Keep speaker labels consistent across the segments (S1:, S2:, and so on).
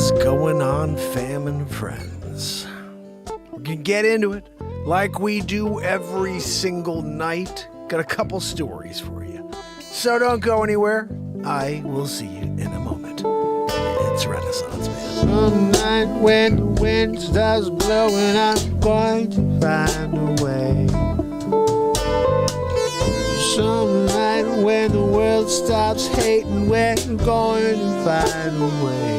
S1: What's going on, fam and friends? We're gonna get into it like we do every single night. Got a couple stories for you. So don't go anywhere. I will see you in a moment. It's Renaissance Man.
S2: Some night when the wind starts blowing, I'm going to find a way. Some night when the world stops hating, we're going to find a way.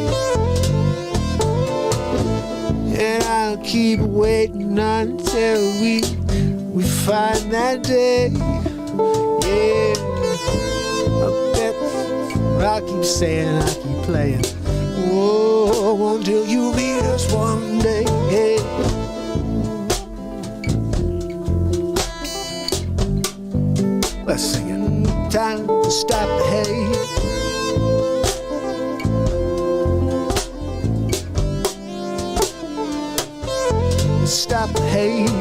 S2: And I'll keep waiting until we find that day. Yeah, I bet I'll keep saying, I'll keep playing. Oh, until you meet us one day. Hey.
S1: Let's sing it.
S2: Time to stop the hate. Stop the hate.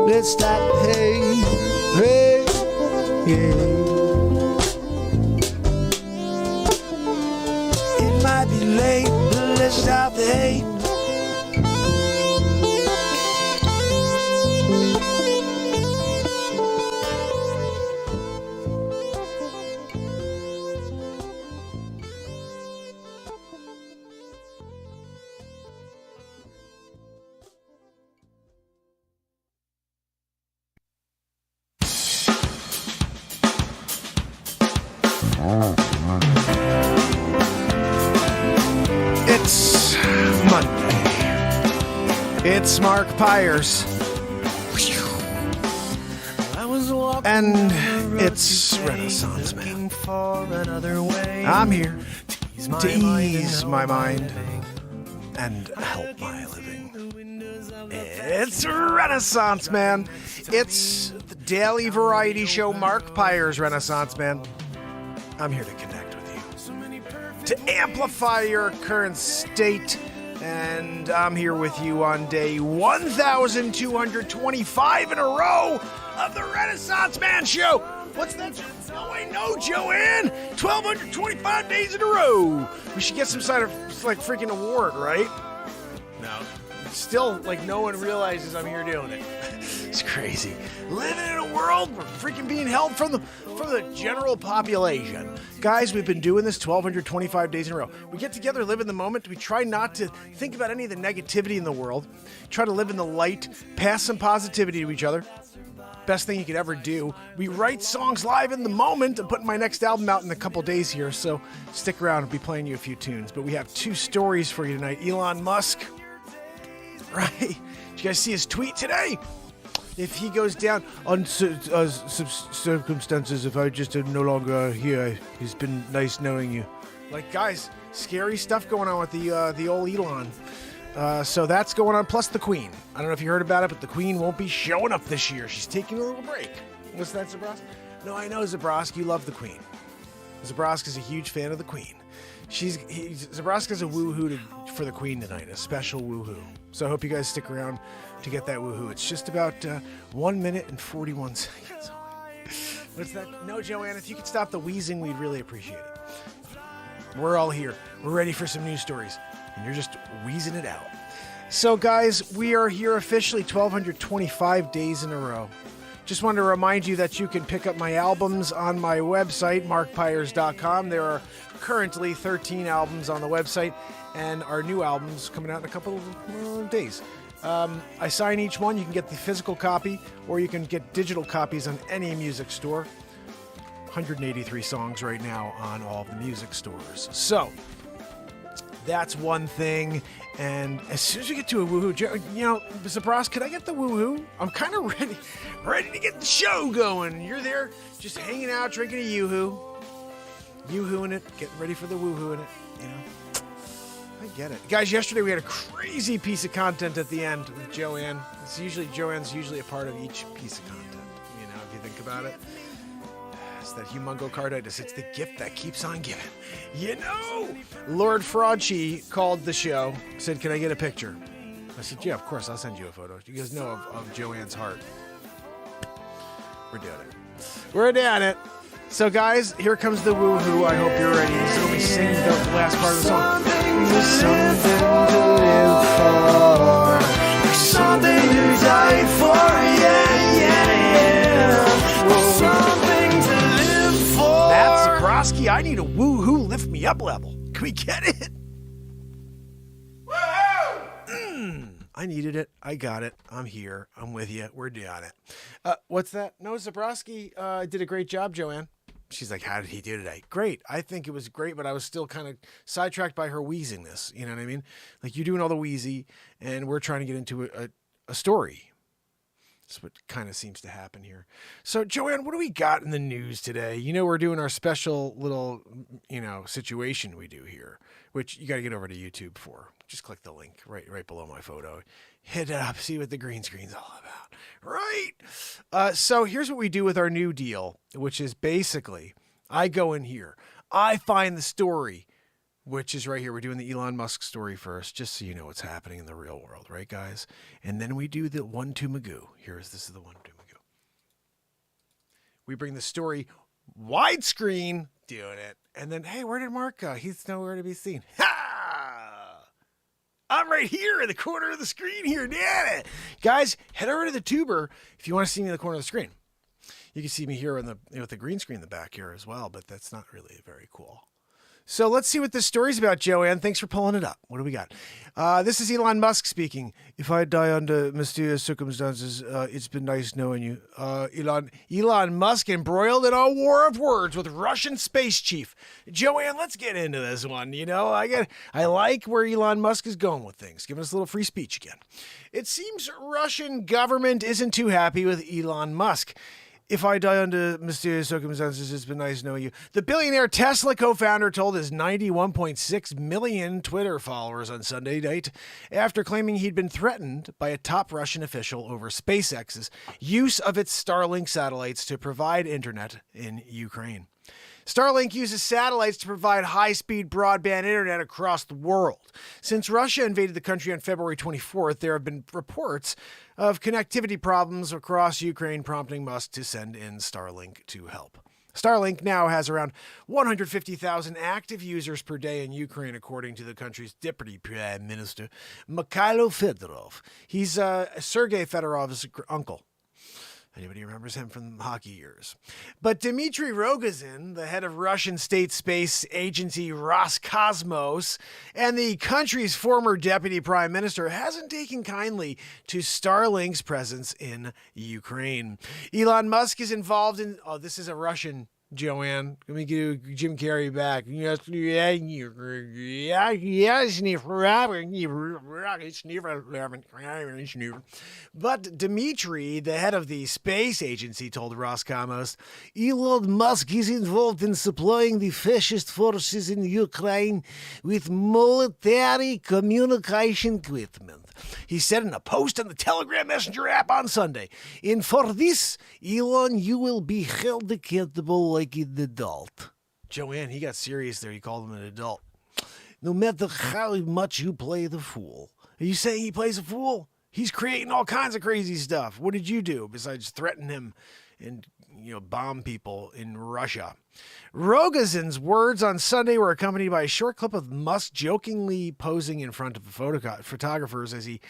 S2: Let's stop the hate. Hey, yeah. It might be late, but let's stop the hate.
S1: It's Monday. It's Mark Pires. And it's Renaissance Man. I'm here to ease my mind and help my living. It's Renaissance Man. It's the daily variety show Mark Pires Renaissance Man. I'm here to connect with you, to amplify your current state, and I'm here with you on day 1,225 in a row of the Renaissance Man Show. What's that? No, I know, Joanne. 1,225 days in a row. We should get some sort of like freaking award, right? No. Still, like, no one realizes I'm here doing it. It's crazy. Living in a world where freaking being held from the general population. Guys, we've been doing this 1,225 days in a row. We get together, live in the moment. We try not to think about any of the negativity in the world. Try to live in the light, pass some positivity to each other. Best thing you could ever do. We write songs live in the moment. I'm putting my next album out in a couple days here, so stick around. I'll be playing you a few tunes. But we have two stories for you tonight. Elon Musk. Right? Did you guys see his tweet today? If he goes down on circumstances, if I just am no longer here, it's been nice knowing you. Like, guys, scary stuff going on with the old Elon. So that's going on, plus the Queen. I don't know if you heard about it, but the Queen won't be showing up this year. She's taking a little break. What's that, Zabrosk? No, I know, Zabrosk, you love the Queen. Zabrosk is a huge fan of the Queen. Zabrosk has a woohoo for the Queen tonight, a special woohoo. So I hope you guys stick around to get that woohoo. It's just about 1 minute and 41 seconds. What's that? No, Joanne, if you could stop the wheezing, we'd really appreciate it. We're all here. We're ready for some news stories, and you're just wheezing it out. So, guys, we are here officially 1,225 days in a row. Just wanted to remind you that you can pick up my albums on my website, markpires.com. There are currently 13 albums on the website, and our new album's coming out in a couple of days. I sign each one. You can get the physical copy, or you can get digital copies on any music store. 183 songs right now on all the music stores. So, that's one thing. And as soon as we get to a woohoo, you know, Zabros, could I get the woohoo? I'm kind of ready to get the show going. You're there just hanging out, drinking a yoo-hoo. Yoo-hooing it, getting ready for the woohoo in it, you know. I get it. Guys, yesterday we had a crazy piece of content at the end with Joanne. Joanne's usually a part of each piece of content, you know, if you think about it. It's that humongo carditis. It's the gift that keeps on giving. You know, Lord Fraudshe called the show, said, can I get a picture? I said, yeah, of course, I'll send you a photo. You guys know of Joanne's heart. We're doing it. We're doing it. So, guys, here comes the woohoo. I hope you're ready. This is when we sing the last part of the song.
S2: There's something to live for, something to die for, yeah. Something to live for.
S1: Matt Zabrowski, I need a woohoo lift me up level. Can we get it? I needed it. I got it. I'm here. I'm with you. We're doing it. What's that? No, Zabrowski did a great job, Joanne. She's like, how did he do today? Great. I think it was great, but I was still kind of sidetracked by her wheeziness. You know what I mean? Like, you're doing all the wheezy, and we're trying to get into a story. That's what kind of seems to happen here. So, Joanne, what do we got in the news today? You know, we're doing our special little, you know, situation we do here, which you got to get over to YouTube for. Just click the link right below my photo. Hit it up. See what the green screen's all about. Right. So here's what we do with our new deal, which is basically I go in here. I find the story, which is right here. We're doing the Elon Musk story first, just so you know what's happening in the real world. Right, guys? And then we do the 1-2 Magoo. This is the 1-2 Magoo. We bring the story widescreen, doing it. And then, hey, where did Mark go? He's nowhere to be seen. Ha! I'm right here in the corner of the screen here. Damn it. Guys, head over to the tuber if you want to see me in the corner of the screen. You can see me here with the green screen in the back here as well, but that's not really very cool. So let's see what this story's about, Joanne. Thanks for pulling it up. What do we got? This is Elon Musk speaking. If I die under mysterious circumstances, it's been nice knowing you. Elon Musk embroiled in a war of words with Russian space chief. Joanne, let's get into this one. You know, I like where Elon Musk is going with things, giving us a little free speech again. It seems Russian government isn't too happy with Elon Musk. If I die under mysterious circumstances, it's been nice knowing you. The billionaire Tesla co-founder told his 91.6 million Twitter followers on Sunday night after claiming he'd been threatened by a top Russian official over SpaceX's use of its Starlink satellites to provide internet in Ukraine. Starlink uses satellites to provide high-speed broadband internet across the world. Since Russia invaded the country on February 24th, there have been reports of connectivity problems across Ukraine, prompting Musk to send in Starlink to help. Starlink now has around 150,000 active users per day in Ukraine, according to the country's deputy prime minister, Mikhailo Fedorov. He's Sergei Fedorov's uncle. Anybody remembers him from hockey years? But Dmitry Rogozin, the head of Russian state space agency Roscosmos, and the country's former deputy prime minister, hasn't taken kindly to Starlink's presence in Ukraine. Elon Musk is involved in... Oh, this is a Russian... Joanne, let me give Jim Carrey back. But Dmitry, the head of the space agency, told Roscosmos, Elon Musk is involved in supplying the fascist forces in Ukraine with military communication equipment. He said in a post on the Telegram Messenger app on Sunday, and for this, Elon, you will be held accountable like an adult. Joanne, he got serious there. He called him an adult. No matter how much you play the fool. Are you saying he plays a fool? He's creating all kinds of crazy stuff. What did you do besides threaten him and, bomb people in Russia? Rogozin's words on Sunday were accompanied by a short clip of Musk jokingly posing in front of photographers as he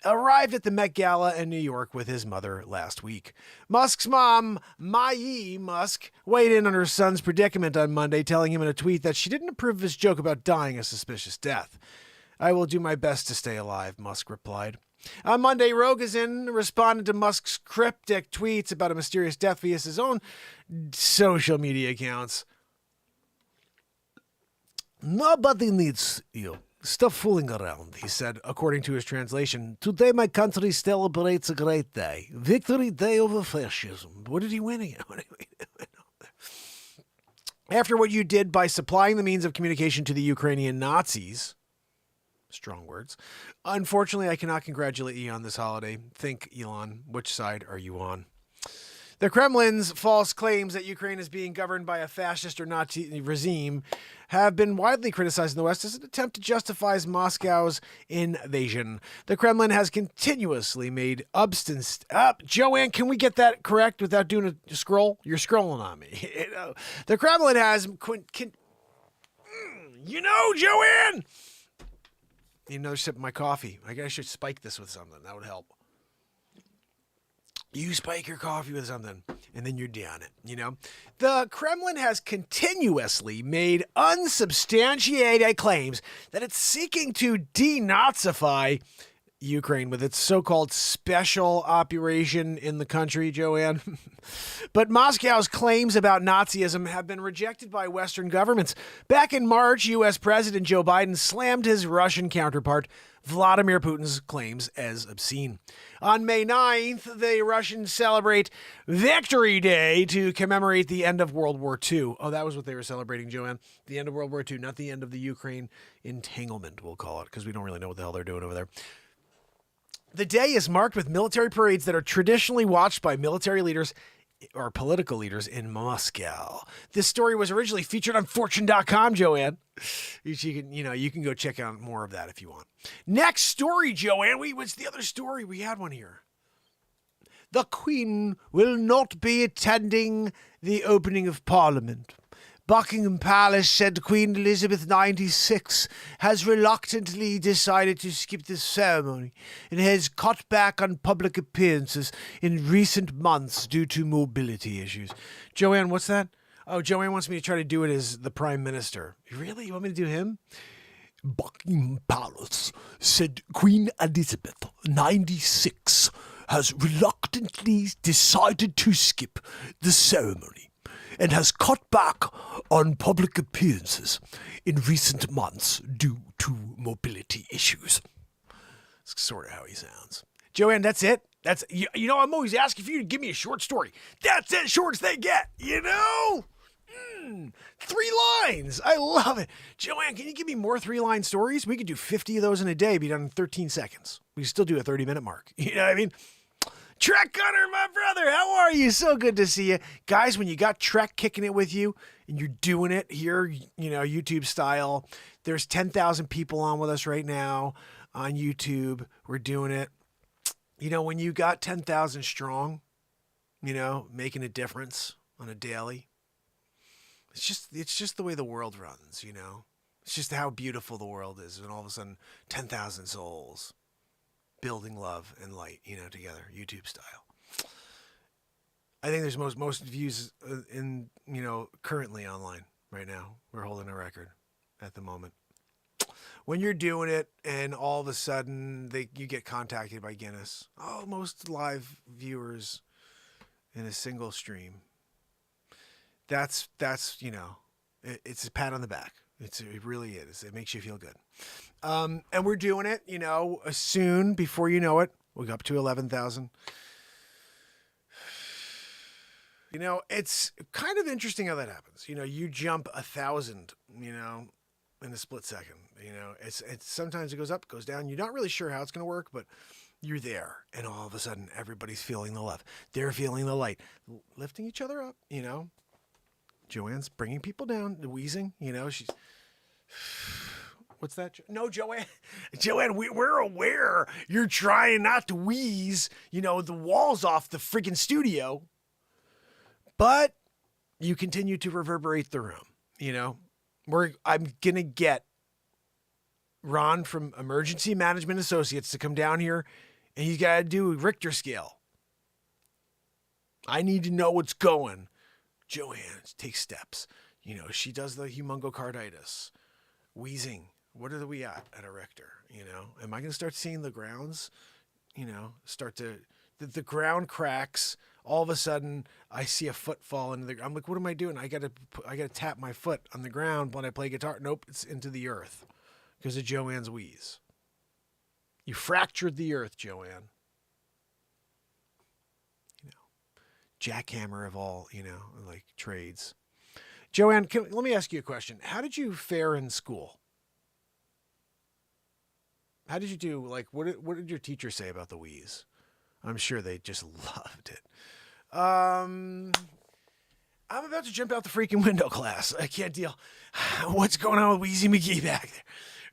S1: arrived at the Met Gala in New York with his mother last week. Musk's mom, Mayi Musk, weighed in on her son's predicament on Monday, telling him in a tweet that she didn't approve of his joke about dying a suspicious death. I will do my best to stay alive, Musk replied. On Monday, Rogozin responded to Musk's cryptic tweets about a mysterious death via his own social media accounts. Nobody needs you. Stop fooling around, he said, according to his translation. Today my country celebrates a great day. Victory Day over fascism. What did he win again? After what you did by supplying the means of communication to the Ukrainian Nazis, Strong words. Unfortunately, I cannot congratulate you on this holiday. Think, Elon, which side are you on? The Kremlin's false claims that Ukraine is being governed by a fascist or Nazi regime have been widely criticized in the West as an attempt to justify Moscow's invasion. The Kremlin has continuously made Joanne, can we get that correct without doing a scroll? You're scrolling on me. The Kremlin has... Joanne! Need another sip of my coffee. I guess I should spike this with something. That would help. You spike your coffee with something, and then you're down it, The Kremlin has continuously made unsubstantiated claims that it's seeking to denazify Ukraine with its so-called special operation in the country, Joanne. But Moscow's claims about Nazism have been rejected by Western governments. Back in March, U.S. President Joe Biden slammed his Russian counterpart, Vladimir Putin's claims as obscene. On May 9th, the Russians celebrate Victory Day to commemorate the end of World War II. Oh, that was what they were celebrating, Joanne. The end of World War II, not the end of the Ukraine entanglement, we'll call it, because we don't really know what the hell they're doing over there. The day is marked with military parades that are traditionally watched by military leaders or political leaders in Moscow. This story was originally featured on Fortune.com, Joanne. You can go check out more of that if you want. Next story, Joanne. What's the other story? We had one here. The Queen will not be attending the opening of Parliament. Buckingham Palace said Queen Elizabeth 96 has reluctantly decided to skip the ceremony and has cut back on public appearances in recent months due to mobility issues. Joanne, what's that? Oh, Joanne wants me to try to do it as the Prime Minister. Really? You want me to do him? Buckingham Palace said Queen Elizabeth 96 has reluctantly decided to skip the ceremony and has cut back on public appearances in recent months due to mobility issues. That's sort of how he sounds. Joanne, that's it? I'm always asking for you to give me a short story. That's as short as they get, 3 lines. I love it. Joanne, can you give me more 3-line stories? We could do 50 of those in a day, be done in 13 seconds. We still do a 30-minute mark. You know what I mean? Trek Gunner, my brother, how are you? So good to see you. Guys, when you got Trek kicking it with you and you're doing it here, YouTube style, there's 10,000 people on with us right now on YouTube. We're doing it. When you got 10,000 strong, making a difference on a daily, it's just the way the world runs, It's just how beautiful the world is when all of a sudden 10,000 souls building love and light, together, YouTube style. I think there's most views in, currently online right now. We're holding a record at the moment. When you're doing it and all of a sudden you get contacted by Guinness, most live viewers in a single stream. That's it's a pat on the back. It really is. It makes you feel good. And we're doing it, soon, before you know it, we'll go up to 11,000. It's kind of interesting how that happens. You jump 1,000, in a split second. It's sometimes it goes up, goes down. You're not really sure how it's going to work, but you're there. And all of a sudden, everybody's feeling the love. They're feeling the light, lifting each other up, Joanne's bringing people down, wheezing, she's... What's that? No, Joanne, we're aware you're trying not to wheeze, the walls off the friggin' studio, but you continue to reverberate the room, I'm going to get Ron from Emergency Management Associates to come down here, and he's got to do a Richter scale. I need to know what's going. Joanne takes steps. She does the humongocarditis, wheezing. What are we at a Richter? Am I going to start seeing the grounds, the ground cracks. All of a sudden I see a foot fall into I'm like, what am I doing? I got to tap my foot on the ground when I play guitar. Nope. It's into the earth because of Joanne's wheeze. You fractured the earth, Joanne. Jackhammer of all, trades. Joanne, let me ask you a question. How did you fare in school? How did you do? Like, what did your teacher say about the wheeze? I'm sure they just loved it. I'm about to jump out the freaking window, class. I can't deal. What's going on with Wheezy McGee back there?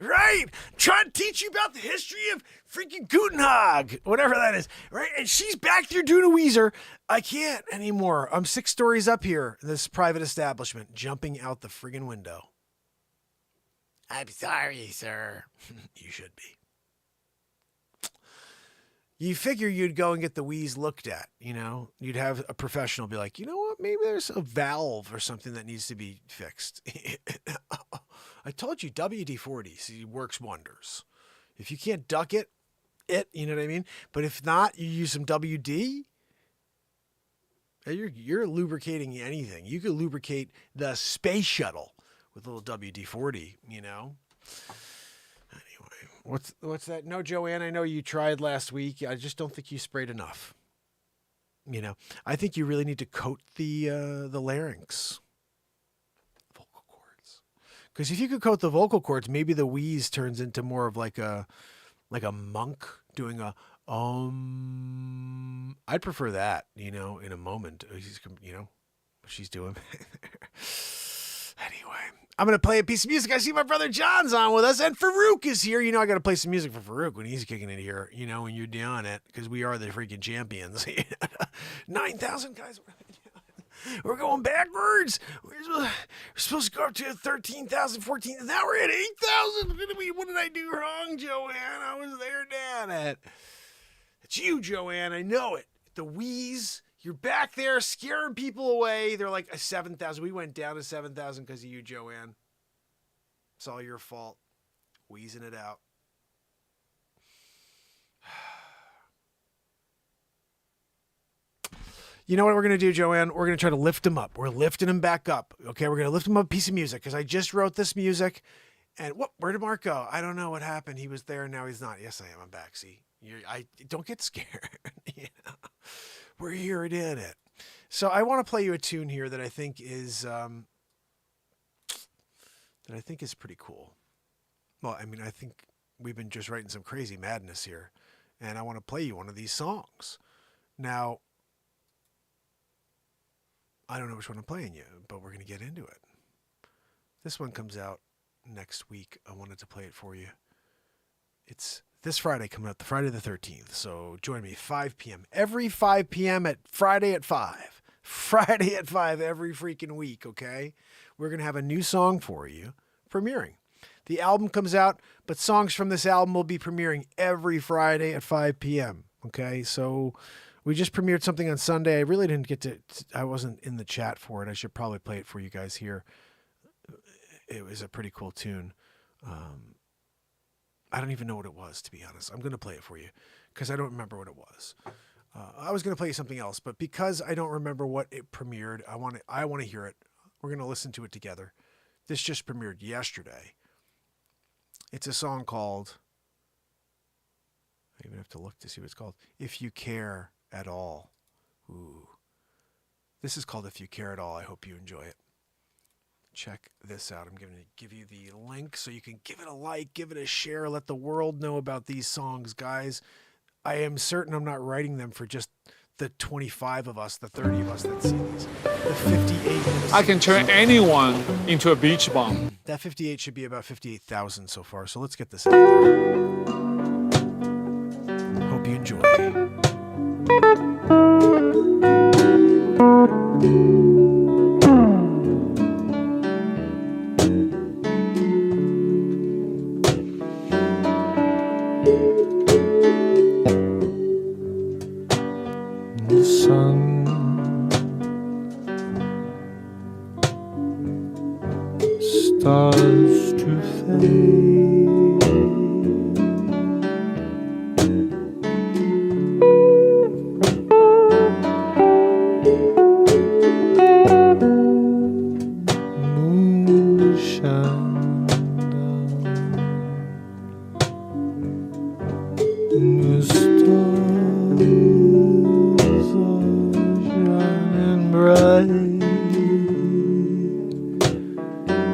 S1: Right? Trying to teach you about the history of freaking Gutenhog, whatever that is. Right? And she's back there doing a Weezer. I can't anymore. I'm 6 stories up here in this private establishment, jumping out the friggin' window. I'm sorry, sir. You should be. You figure you'd go and get the wheeze looked at, you know? You'd have a professional be like, you know what? Maybe there's a valve or something that needs to be fixed. I told you WD-40 works wonders. If you can't duck it, you know what I mean? But if not, you use some WD, you're lubricating anything. You could lubricate the space shuttle with a little WD-40, you know? What's that? No, Joanne, I know you tried last week. I just don't think you sprayed enough. You know, I think you really need to coat the larynx, vocal cords. Because if you could coat the vocal cords, maybe the wheeze turns into more of like a monk doing a I'd prefer that, you know, in a moment. You know, what she's doing. Anyway. I'm going to play a piece of music. I see my brother John's on with us, and Farouk is here. You know, I got to play some music for Farouk when he's kicking it here, you know, when you're doing it, because we are the freaking champions. 9,000 guys. We're going backwards. We're supposed to go up to 13,000, 14,000. Now we're at 8,000. What did I do wrong, Joanne? I was there down at. It's you, Joanne. I know it. The wheeze. You're back there scaring people away. They're like 7,000. We went down to 7,000 because of you, Joanne. It's all your fault. Wheezing it out. You know what we're going to do, Joanne? We're going to try to lift him up. We're lifting him back up. Okay, we're going to lift him up a piece of music because I just wrote this music. And where did Mark go? I don't know what happened. He was there and now he's not. Yes, I am. I'm back. See, I don't get scared. You know? We're here in it. So I want to play you a tune here that I think is pretty cool. Well, I mean, I think we've been just writing some crazy madness here, and I want to play you one of these songs. Now, I don't know which one I'm playing you, but we're going to get into it. This one comes out next week. I wanted to play it for you. It's this Friday coming up, the Friday the 13th. So join me 5 p.m. Every 5 p.m. at Friday at 5. Friday at 5 every freaking week, okay? We're going to have a new song for you premiering. The album comes out, but songs from this album will be premiering every Friday at 5 p.m., okay? So we just premiered something on Sunday. I really didn't get to, I wasn't in the chat for it. I should probably play it for you guys here. It was a pretty cool tune. I don't even know what it was, to be honest. I'm going to play it for you because I don't remember what it was. I was going to play you something else, but because I don't remember what it premiered, I want to hear it. We're going to listen to it together. This just premiered yesterday. It's a song called, I even have to look to see what it's called, If You Care at All. Ooh. This is called If You Care at All. I hope you enjoy it. Check this out. I'm going to give you the link so you can give it a like, give it a share, let the world know about these songs, guys. I am certain I'm not writing them for just the 25 of us, the 30 of us that see these. The 58.
S3: I can turn anyone into a beach bum.
S1: That 58 should be about 58,000 so far. So let's get this out there. Hope you enjoy.
S2: The sun starts to fade. Moon shine down. The stars shining bright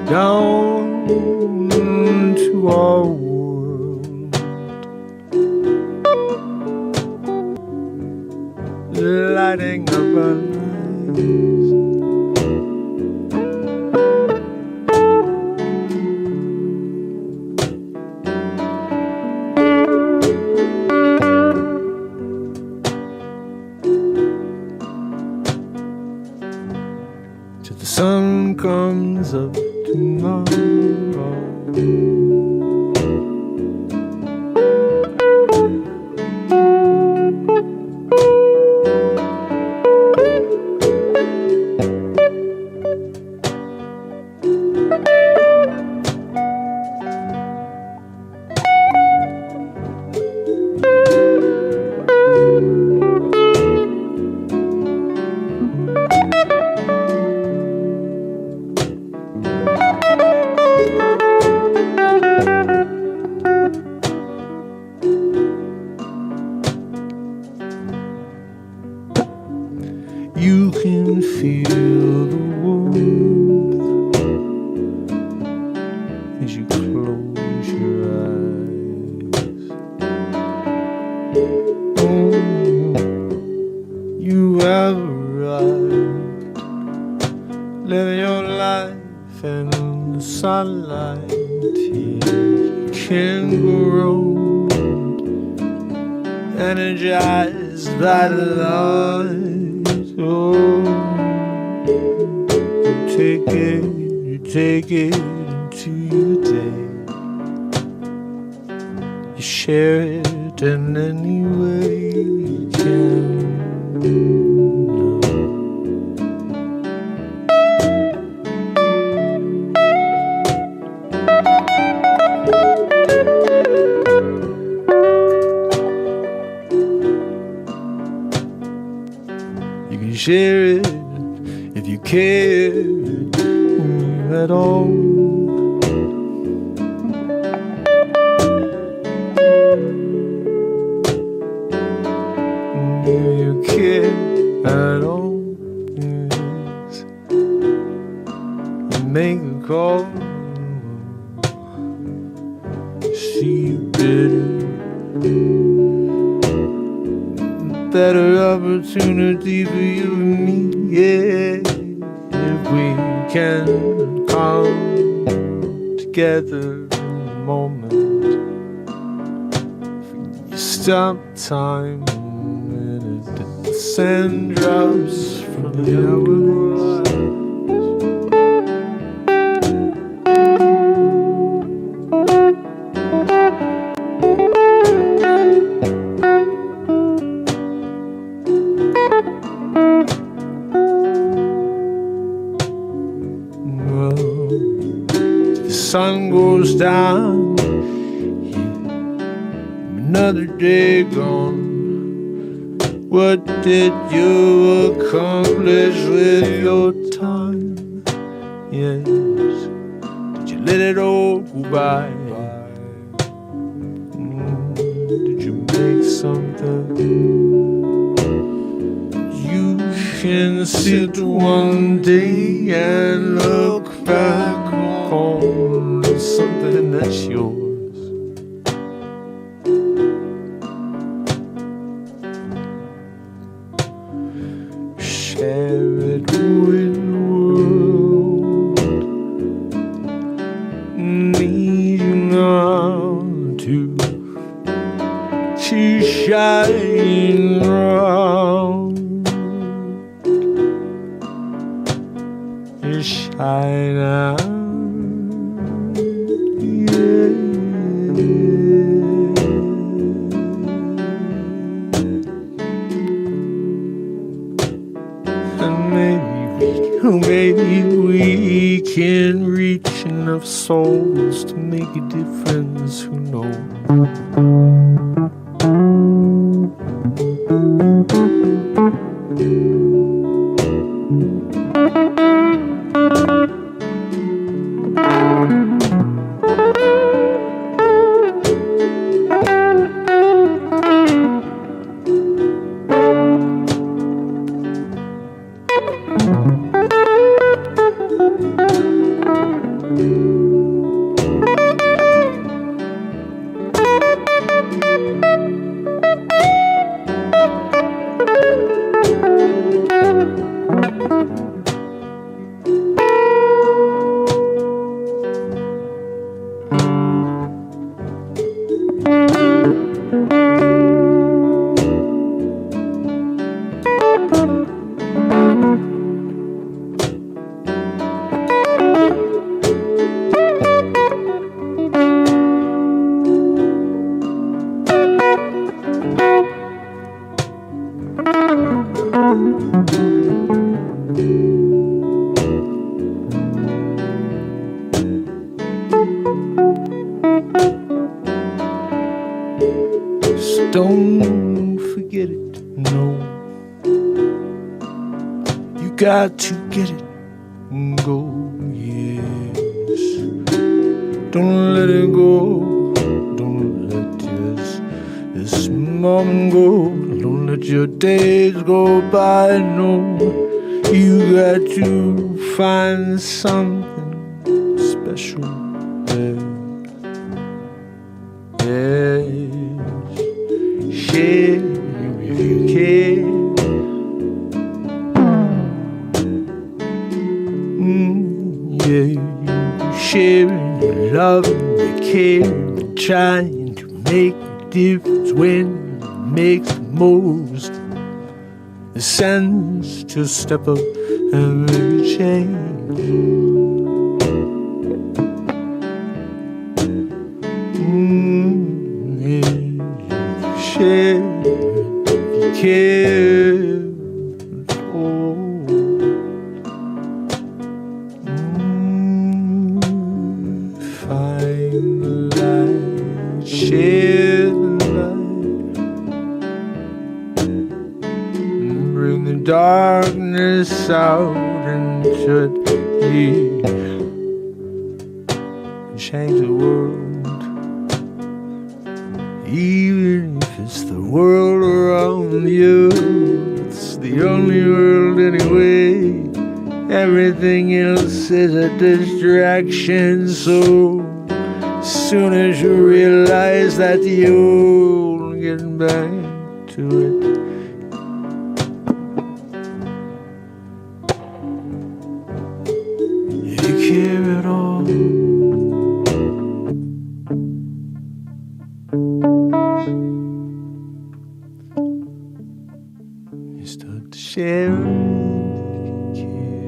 S2: down to our world. writing of our lives. Till the sun comes up tomorrow. You can feel the warmth as you close your eyes. Oh, you have arrived, living your life in the sunlight. You can go wrong, energized by the light. Oh, you take it into your day. You share it in any way you can. You can share it if you care at all. If you care at all, yes. You make a call, see better opportunity for you and me, yeah. If we can come together in the moment, if you stop time and the sand drops from the hourglass. Sun goes down, yeah. Another day gone. What did you accomplish with your time? Yes, did you let it all go by? Did you make something? You can sit one day and look back on something that's yours. Share it with the world. Need you now to shine round. You shine out. Maybe we can reach enough souls to make a difference, who knows? Don't forget it, no. You got to get it and go, yes. Don't let it go. Don't let this moment go. Don't let your days go by, no. You got to find something special, yeah. Yes, share if you care. Yeah, you sharing your love and your care, and trying to make a difference when it makes the most sense to step up and make a change. Yeah, you share if you care. Share the light, bring the darkness out into you, change the world, even if it's the world around you. It's the only world anyway. Everything else is a distraction, so as soon as you realize that you'll get back to it, you care at all. You start to share if you care.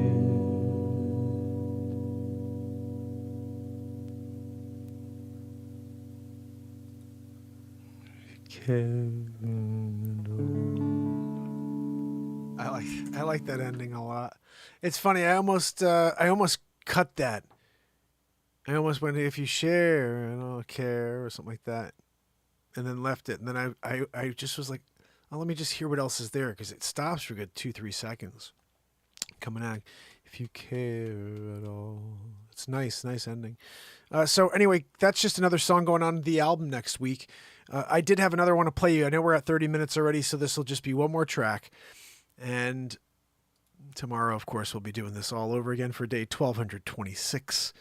S1: I like that ending a lot. It's funny. I almost cut that. I almost went, if you share, I don't care, or something like that, and then left it. And then I just was like, oh, let me just hear what else is there, because it stops for a good 2-3 seconds. Coming out, if you care at all. It's nice ending. So anyway, that's just another song going on the album next week. I did have another one to play you. I know we're at 30 minutes already, so this will just be one more track. And tomorrow, of course, we'll be doing this all over again for day 1226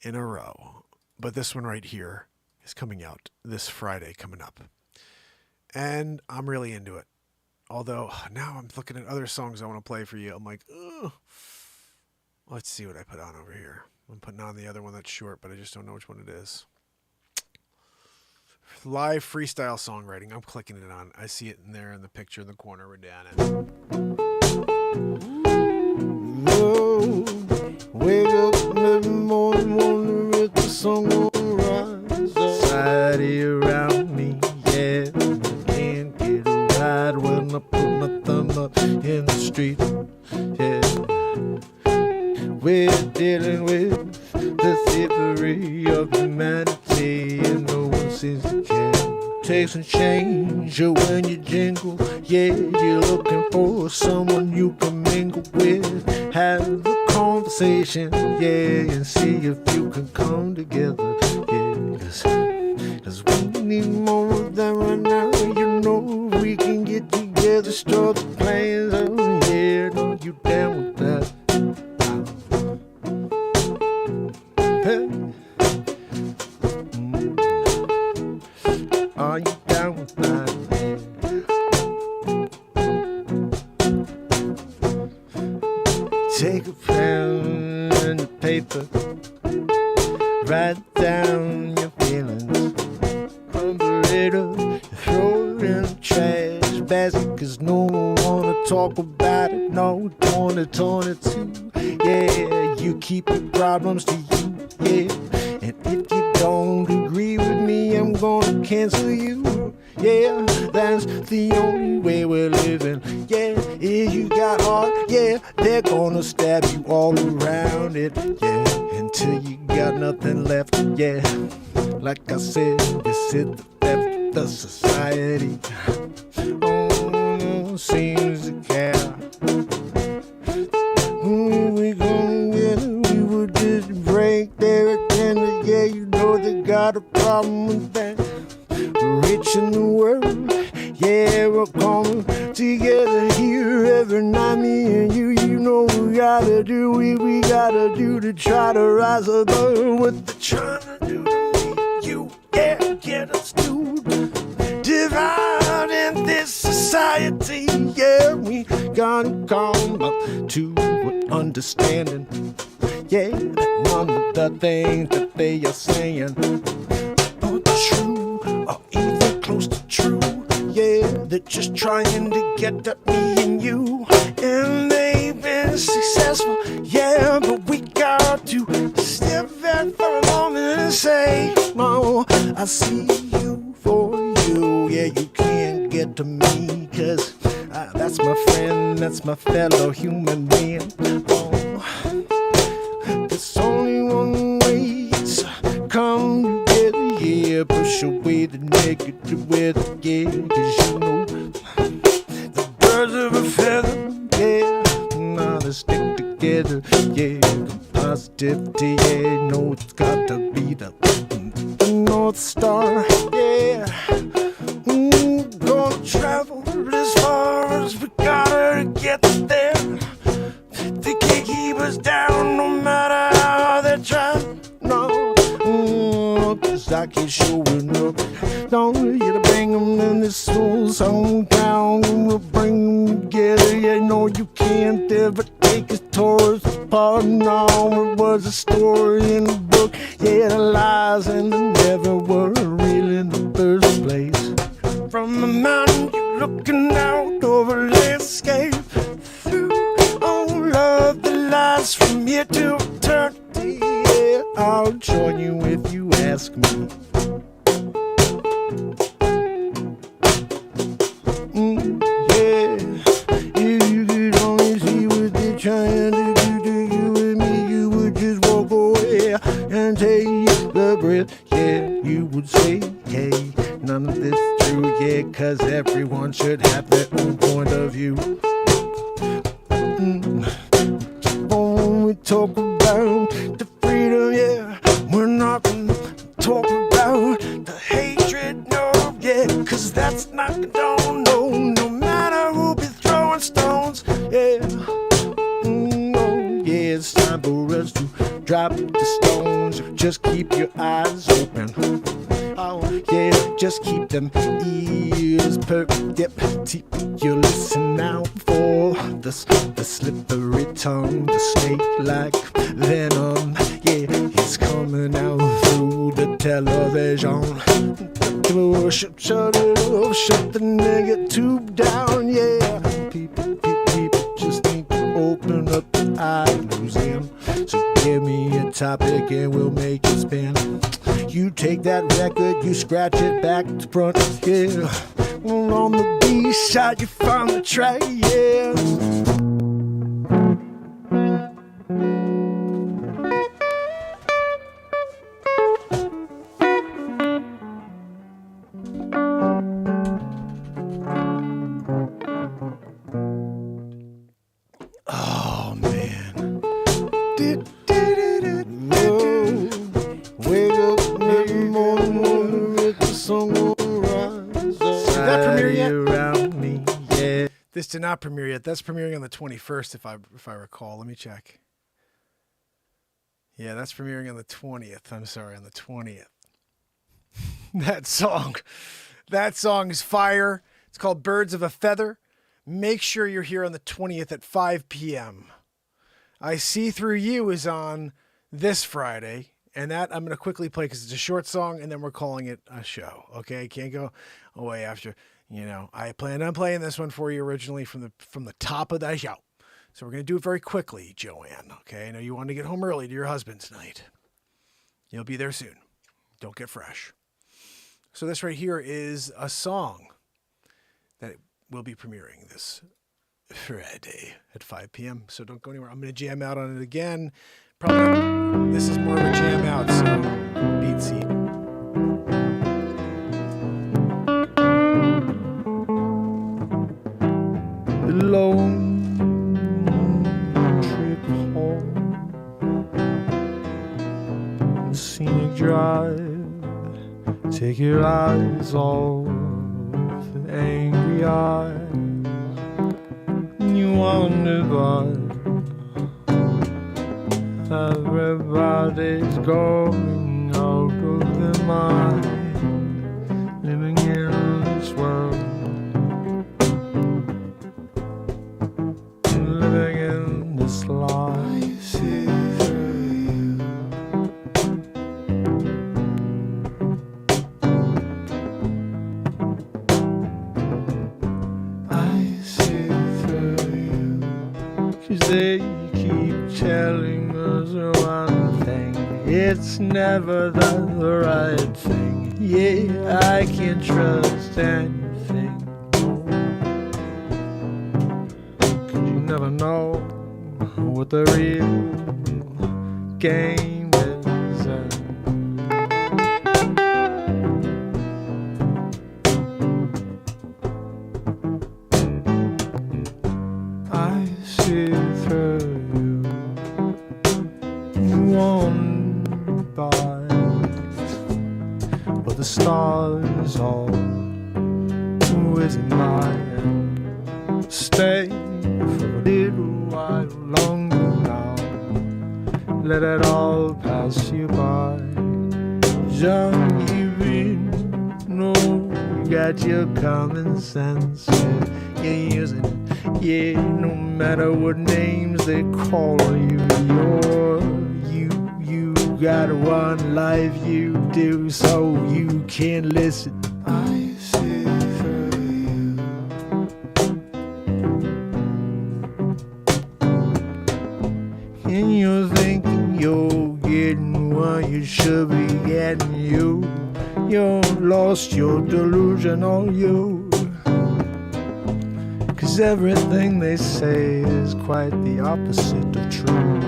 S1: in a row. But this one right here is coming out this Friday coming up. And I'm really into it. Although now I'm looking at other songs I want to play for you. I'm like, ugh. Let's see what I put on over here. I'm putting on the other one that's short, but I just don't know which one it is. Live freestyle songwriting. I'm clicking it on. I see it in there in the picture in the corner. We're down it.
S2: Whoa, wake up every morning, wonder if the sun gonna rise. Society around me, yeah. I can't get a ride when I put my thumb up in the street, yeah. We're dealing with the thievery of humanity, and no one seems to care. Takes and change when you jingle, yeah. You're looking for someone you can mingle with, have a conversation, yeah, and see if you can come together, yeah. Cause we need more of that right now. You know we can get together, start the plans, oh yeah. Know you down with that? Are you down with that? Take a pen and a paper, write down your feelings, crumble it up, throw it in the trash basket, cause no one wanna talk about it, no, don't it too, yeah. You keep your problems to you, yeah. And if you don't agree with me, I'm gonna cancel you, yeah. That's the only way we're living, yeah. If you got heart, yeah, they're gonna stab you all around it, yeah. Until you got nothing left, yeah. Like I said, this is the theft the society seems to care. Who we gonna get? We would just break their agenda. Yeah, you know they got a problem with that. Rich in the world, yeah, we're coming together here every night. Me and you know we gotta do we gotta do to try to rise above what they're trying to do to me. You, yeah, get us to divide in this society. Yeah, we gotta come up to an understanding. Yeah, none of the things that they are saying are true or even close to true. Yeah, they're just trying to get at me and you, and they've been successful. Yeah, but we got to step back for a moment and say, no, I see you for you. Yeah, you can't get to me, 'cause that's my friend, that's my fellow human being. Oh, there's only one way to come together. Yeah, push away the negative weather. Yeah, 'cause you know the birds of a feather. Yeah, now they stick together. Yeah, positivity. Yeah, no, it's got to be the North Star. Yeah, gonna travel as far as we gotta get there. They can't keep us down no matter how they try. No, 'cause I keep showing up. Don't you to bring them in this whole hometown. We'll bring them together. Yeah, no, you can't ever take us towards the part. No, it was a story in the book. Yeah, the lies and the never were real in the first place. From the mountain, you're looking out over landscape. Through all of the lights from here to eternity. Yeah, I'll join you if you ask me. Yeah, if you could only see what they're trying to do to you and me, you would just walk away and take the breath. Yeah, you would say, hey, none of this true. Yeah, 'cause everyone should have their own point of view. When we talk about the freedom, yeah, we're not gonna talk about the hatred, no, yeah, 'cause that's not condoned, no matter who be throwing stones, yeah, no, yeah, it's time for us to drop the stones. Just keep your eyes open. Oh, yeah, just keep them ears perked. Yep, you listen out for the slippery tongue, the snake-like venom. Yeah, it's coming out through the television. Shut it off, shut the negative down. Yeah, people just need to open up their eyes in. So give me a topic and we'll make it spin. You take that record, you scratch it back to front, yeah. On the B-side, you find the track, yeah. Oh, man. Wake up every morning with the sun will rise.
S1: Did that premiere yet?
S2: Around me, yeah.
S1: This did not premiere yet. That's premiering on the 21st, if I recall. Let me check. Yeah, that's premiering on the 20th. I'm sorry, on the 20th. That song is fire. It's called Birds of a Feather. Make sure you're here on the 20th at 5 p.m. I See Through You is on this Friday, and that I'm going to quickly play because it's a short song, and then we're calling it a show. Okay, can't go away after. You know, I planned on playing this one for you originally from the top of the show. So we're going to do it very quickly, Joanne. Okay, I know you wanted to get home early to your husband tonight. You'll be there soon. Don't get fresh. So this right here is a song that will be premiering this Friday at 5 p.m. So don't go anywhere. I'm going to jam out on it again. Probably this is more of a jam out, so beat seat.
S2: drive. Take your eyes off the angry eyes. You wonder why everybody's going out of their mind, living in this world, living in this life. I see through you. I see through you. 'Cause they keep telling one thing, it's never the right thing. Yeah, I can't trust anything. 'Cause you never know what the real game is. I see through one by, but the stars all with mine. Stay for a little while longer now. Let it all pass you by. Don't even know you got your common sense. Yeah, you're using it. Yeah, no matter what names they call you, you got one life you do, so you can listen. I see through you. And you're thinking you're getting what you should be getting. You're lost, you're delusional, you. 'Cause everything they say is quite the opposite of true.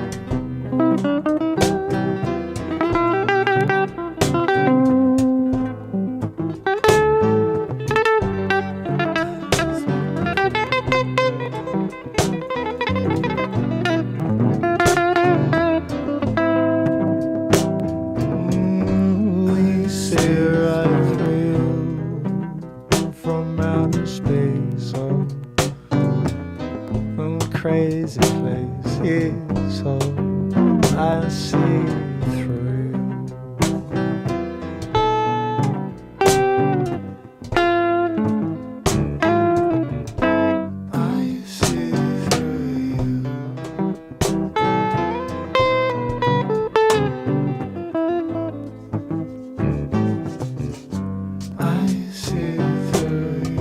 S2: We see right through from outer space. Crazy place, yeah, so I see through you. I see through you. I see through you.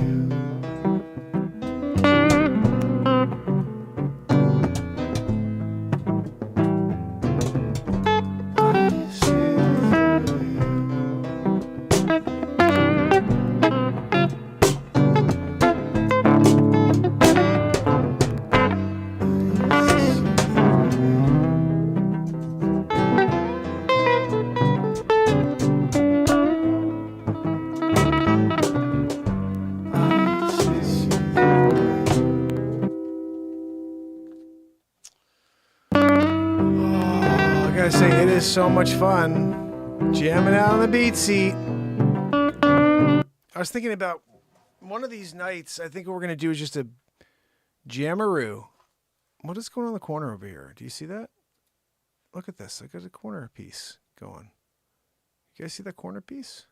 S1: I say, it is so much fun jamming out on the beat seat. I was thinking about one of these nights, I think what we're going to do is just a jammeroo. What is going on in the corner over here? Do you see that? Look at this. I got a corner piece going. You guys see that corner piece?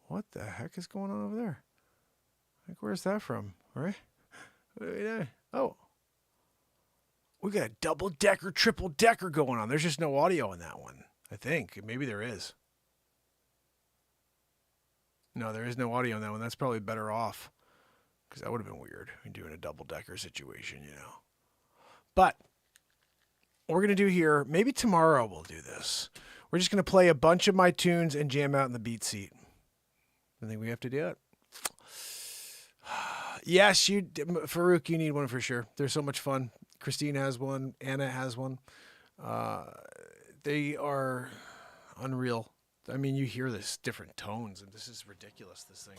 S1: What the heck is going on over there? Like, where's that from? Right? Oh. We got a double-decker, triple-decker going on. There's just no audio in that one, I think. Maybe there is. No, there is no audio in that one. That's probably better off. Because that would have been weird. Doing a double-decker situation, you know. But what we're going to do here, maybe tomorrow we'll do this. We're just going to play a bunch of my tunes and jam out in the beat seat. I think we have to do it. Yes, Farouk, you need one for sure. They're so much fun. Christine has one. Anna has one. They are unreal. I mean, you hear this different tones, and this is ridiculous, this thing.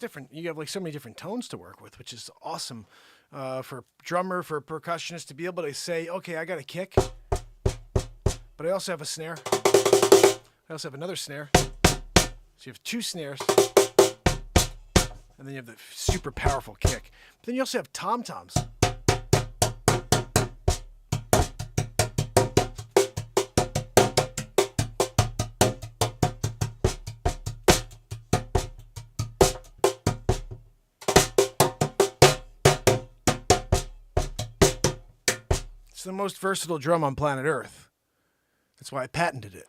S1: different. You have like so many different tones to work with, which is awesome for a drummer, for a percussionist to be able to say, okay, I got a kick, but I also have a snare. I also have another snare. So you have 2 snares, and then you have the super powerful kick. But then you also have tom-toms. It's the most versatile drum on planet Earth. That's why I patented it.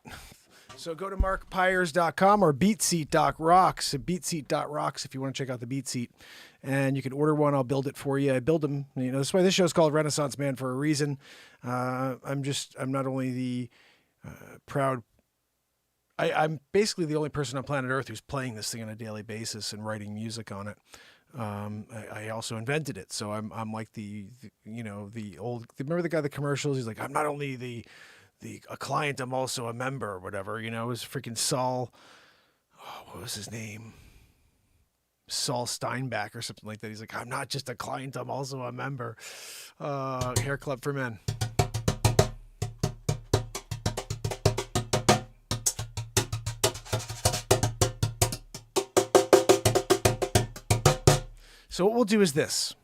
S1: So go to markpires.com or beatseat.rocks, beatseat.rocks if you want to check out the beat seat. And you can order one. I'll build it for you. I build them. You know, that's why this show is called Renaissance Man for a reason. I'm not only the proud... I'm basically the only person on planet Earth who's playing this thing on a daily basis and writing music on it. I also invented it. So I'm like the old... Remember the guy, the commercials? He's like, I'm not only a client, I'm also a member or whatever, you know. It was freaking Saul, what was his name? Saul Steinbach or something like that. He's like, I'm not just a client, I'm also a member. Hair Club for Men. So what we'll do is this.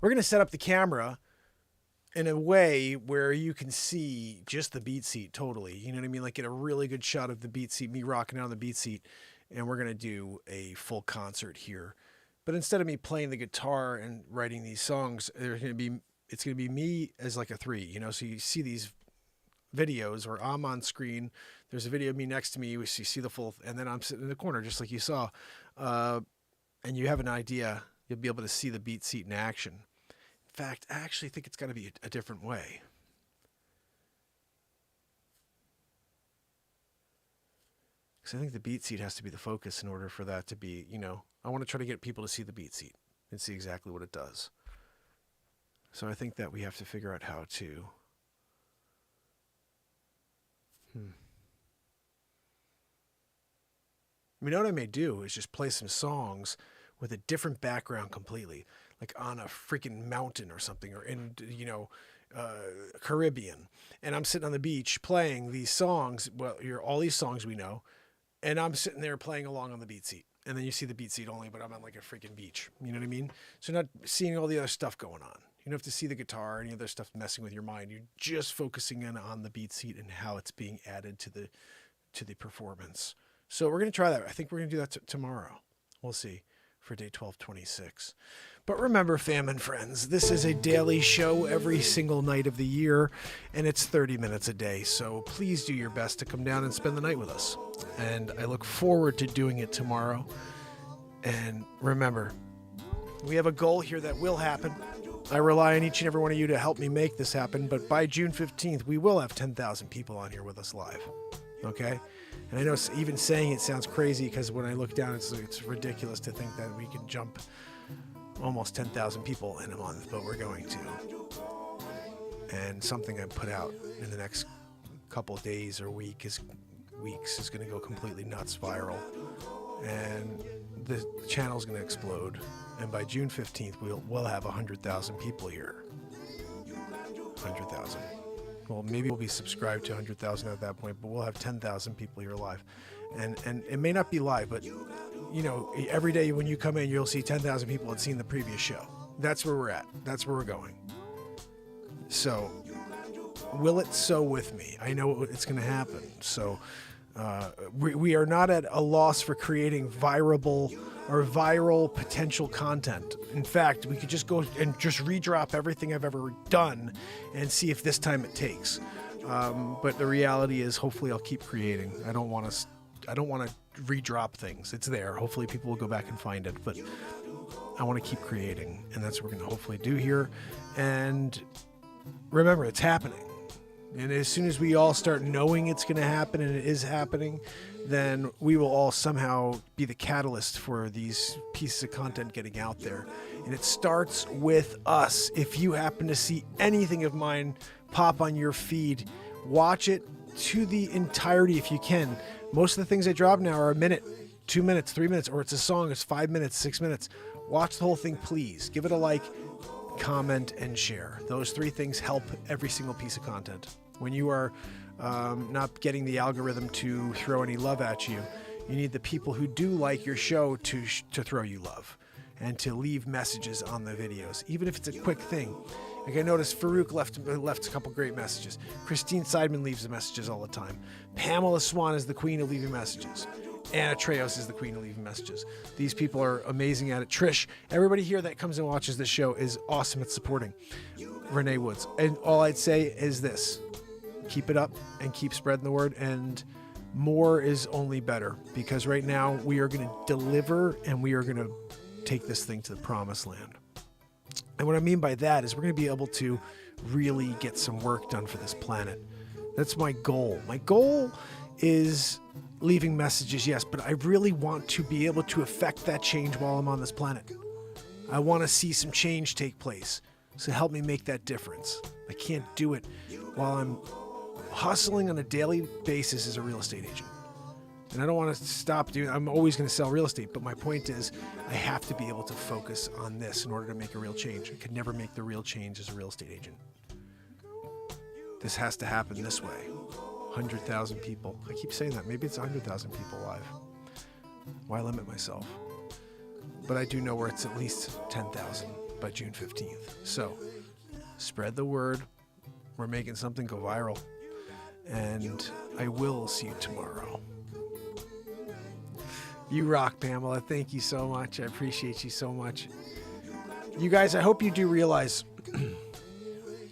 S1: We're going to set up the camera in a way where you can see just the beat seat totally. You know what I mean? Like get a really good shot of the beat seat, me rocking out on the beat seat. And we're going to do a full concert here. But instead of me playing the guitar and writing these songs, it's going to be me as like a 3, you know? So you see these videos where I'm on screen. There's a video of me next to me. You see the full, and then I'm sitting in the corner just like you saw. And you have an idea. You'll be able to see the beat seat in action. In fact, I actually think it's got to be a different way. Because I think the beat seat has to be the focus in order for that to be, you know, I want to try to get people to see the beat seat and see exactly what it does. So I think that we have to figure out how to... I mean, what I may do is just play some songs with a different background completely, like on a freaking mountain or something, or in, you know, Caribbean. And I'm sitting on the beach playing these songs. Well, all these songs we know. And I'm sitting there playing along on the beat seat. And then you see the beat seat only, but I'm on like a freaking beach. You know what I mean? So you're not seeing all the other stuff going on. You don't have to see the guitar or any other stuff messing with your mind. You're just focusing in on the beat seat and how it's being added to the performance. So we're going to try that. I think we're going to do that tomorrow. We'll see for day 1226. But remember, fam and friends, this is a daily show every single night of the year, and it's 30 minutes a day. So please do your best to come down and spend the night with us. And I look forward to doing it tomorrow. And remember, we have a goal here that will happen. I rely on each and every one of you to help me make this happen. But by June 15th, we will have 10,000 people on here with us live. Okay? And I know even saying it sounds crazy because when I look down, it's ridiculous to think that we can jump almost 10,000 people in a month, but we're going to. And something I put out in the next couple of days or weeks is going to go completely nuts viral. And the channel's going to explode. And by June 15th, we'll have 100,000 people here. 100,000. Well, maybe we'll be subscribed to 100,000 at that point, but we'll have 10,000 people here live. And it may not be live, but, you know, every day when you come in, you'll see 10,000 people had seen the previous show. That's where we're at. That's where we're going. So, will it so with me? I know it's going to happen. So, we are not at a loss for creating viral potential content. In fact, we could just go and just redrop everything I've ever done and see if this time it takes. But the reality is, hopefully, I'll keep creating. I don't want to redrop things. It's there. Hopefully, people will go back and find it. But I want to keep creating, and that's what we're going to hopefully do here. And remember, it's happening. And as soon as we all start knowing it's going to happen and it is happening, then we will all somehow be the catalyst for these pieces of content getting out there. And it starts with us. If you happen to see anything of mine pop on your feed, watch it to the entirety if you can. Most of the things I drop now are a minute, 2 minutes, 3 minutes, or it's a song, it's 5 minutes, 6 minutes. Watch the whole thing, please. Give it a like, comment, and share. Those 3 things help every single piece of content. When you are not getting the algorithm to throw any love at you, you need the people who do like your show to throw you love and to leave messages on the videos, even if it's a quick thing. Like I noticed Farouk left a couple great messages. Christine Seidman leaves the messages all the time. Pamela Swan is the queen of leaving messages. Anna Treos is the queen of leaving messages. These people are amazing at it. Trish, everybody here that comes and watches this show is awesome at supporting Renee Woods. And all I'd say is this: keep it up and keep spreading the word, and more is only better, because right now we are going to deliver and we are going to take this thing to the promised land. And what I mean by that is we're going to be able to really get some work done for this planet. That's my goal. My goal is leaving messages, yes, but I really want to be able to affect that change while I'm on this planet. I want to see some change take place. So help me make that difference. I can't do it while I'm hustling on a daily basis as a real estate agent. And I don't want to stop doing it. I'm always going to sell real estate, but my point is I have to be able to focus on this in order to make a real change. I could never make the real change as a real estate agent. This has to happen this way. 100,000 people. I keep saying that. Maybe it's 100,000 people live. Why limit myself? But I do know where it's at least 10,000 by June 15th. So spread the word. We're making something go viral. And I will see you tomorrow. You rock, Pamela. Thank you so much. I appreciate you so much. You guys, I hope you do realize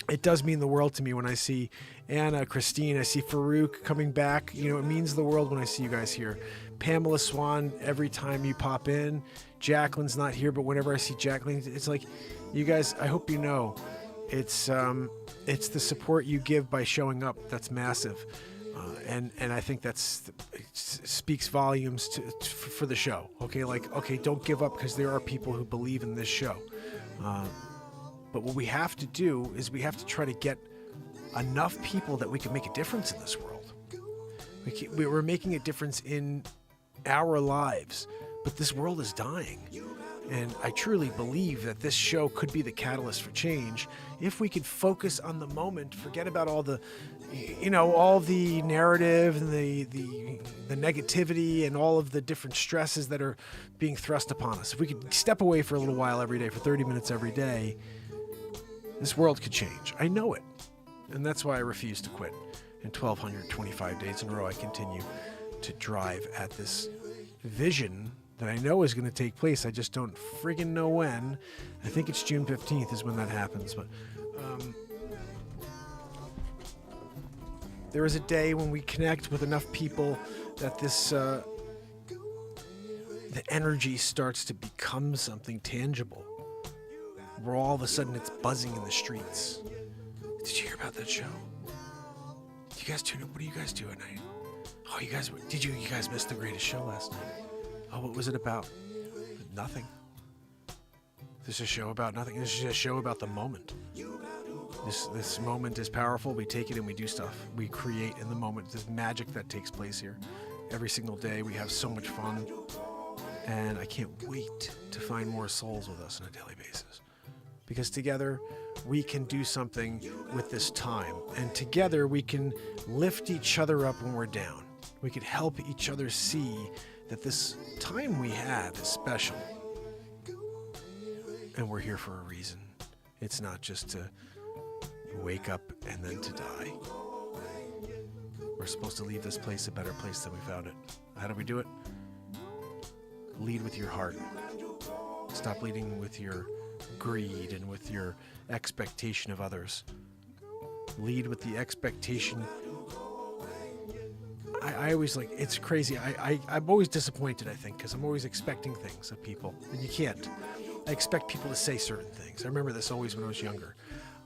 S1: it does mean the world to me when I see Anna, Christine, I see Farouk coming back. You know, it means the world when I see you guys here. Pamela Swan, every time you pop in. Jacqueline's not here, but whenever I see Jacqueline, it's like, you guys, I hope you know, it's the support you give by showing up. That's massive. And I think it speaks volumes for the show. Okay, like, okay, don't give up, because there are people who believe in this show. But what we have to do is we have to try to get enough people that we can make a difference in this world. We're making a difference in our lives, but this world is dying. And I truly believe that this show could be the catalyst for change if we could focus on the moment, forget about all the, all the narrative and the negativity and all of the different stresses that are being thrust upon us. If we could step away for a little while every day, for 30 minutes every day, this world could change. I know it. And that's why I refuse to quit. In 1,225 days in a row, I continue to drive at this vision that I know is going to take place. I just don't friggin' know when. I think it's June 15th is when that happens. But there is a day when we connect with enough people that this the energy starts to become something tangible, where all of a sudden it's buzzing in the streets. Did you hear about that show? Did you guys tune up? What do you guys do at night? Oh, you guys missed the greatest show last night. Oh, what was it about? Nothing. This is a show about nothing. This is a show about the moment. This moment is powerful. We take it and we do stuff. We create in the moment. There's magic that takes place here. Every single day we have so much fun. And I can't wait to find more souls with us on a daily basis. Because together we can do something with this time. And together we can lift each other up when we're down. We can help each other see that this time we have is special. And we're here for a reason. It's not just to wake up and then to die. We're supposed to leave this place a better place than we found it. How do we do it? Lead with your heart. Stop leading with your greed and with your expectation of others. Lead with the expectation. I always it's crazy. I'm always disappointed, I think, because I'm always expecting things of people, and you can't. I expect people to say certain things. I remember this always when I was younger.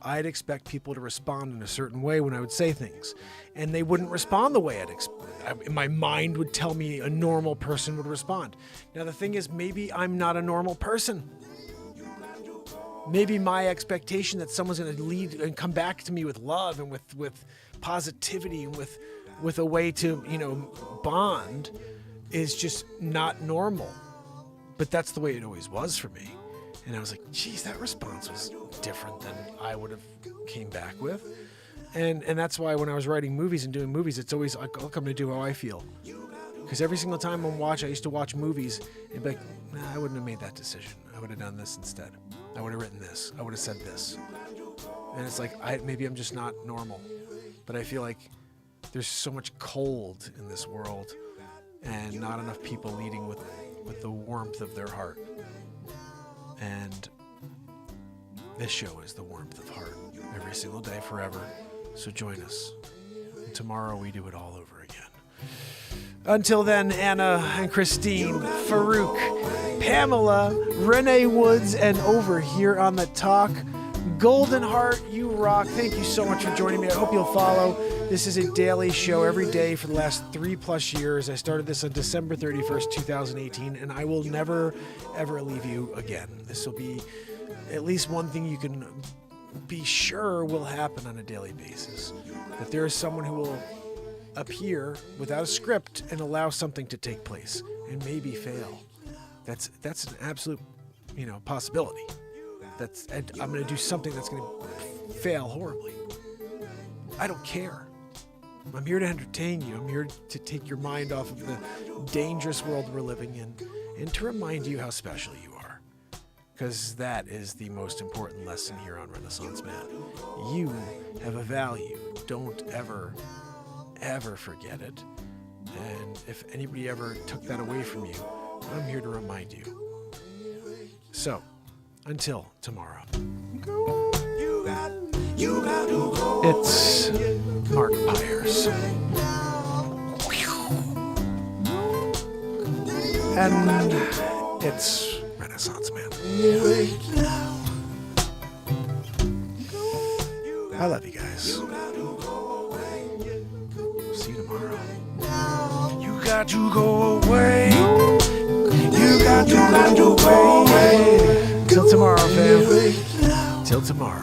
S1: I'd expect people to respond in a certain way when I would say things, and they wouldn't respond the way I'd expect. My mind would tell me a normal person would respond. Now, the thing is, maybe I'm not a normal person. Maybe my expectation that someone's going to lead and come back to me with love and with positivity and with a way to, bond is just not normal. But that's the way it always was for me. And I was like, geez, that response was different than I would have came back with. And that's why when I was writing movies and doing movies, it's always like, I'll come to do how I feel. Because every single time I used to watch movies and be like, nah, I wouldn't have made that decision. I would have done this instead. I would have written this. I would have said this. And it's like, maybe I'm just not normal. But I feel like there's so much cold in this world and not enough people leading with the warmth of their heart. And this show is the warmth of heart every single day forever. So join us. And tomorrow we do it all over again. Until then, Anna and Christine, Farouk, Pamela, Renee Woods, and over here on the talk, Golden Heart, you rock. Thank you so much for joining me. I hope you'll follow. This is a daily show every day for the last 3+ years. I started this on December 31st, 2018, and I will never, ever leave you again. This will be at least one thing you can be sure will happen on a daily basis. That there is someone who will appear without a script and allow something to take place and maybe fail. That's an absolute, possibility. I'm going to do something that's going to fail horribly. I don't care. I'm here to entertain you. I'm here to take your mind off of the dangerous world we're living in and to remind you how special you are. Because that is the most important lesson here on Renaissance Man. You have a value. Don't ever forget it. And if anybody ever took that away from you, I'm here to remind you. So, until tomorrow. It's Mark Pyers. And it's Renaissance Man. I love you guys. See you tomorrow. You got to go away. You got to go away. Till tomorrow, fam. Till tomorrow.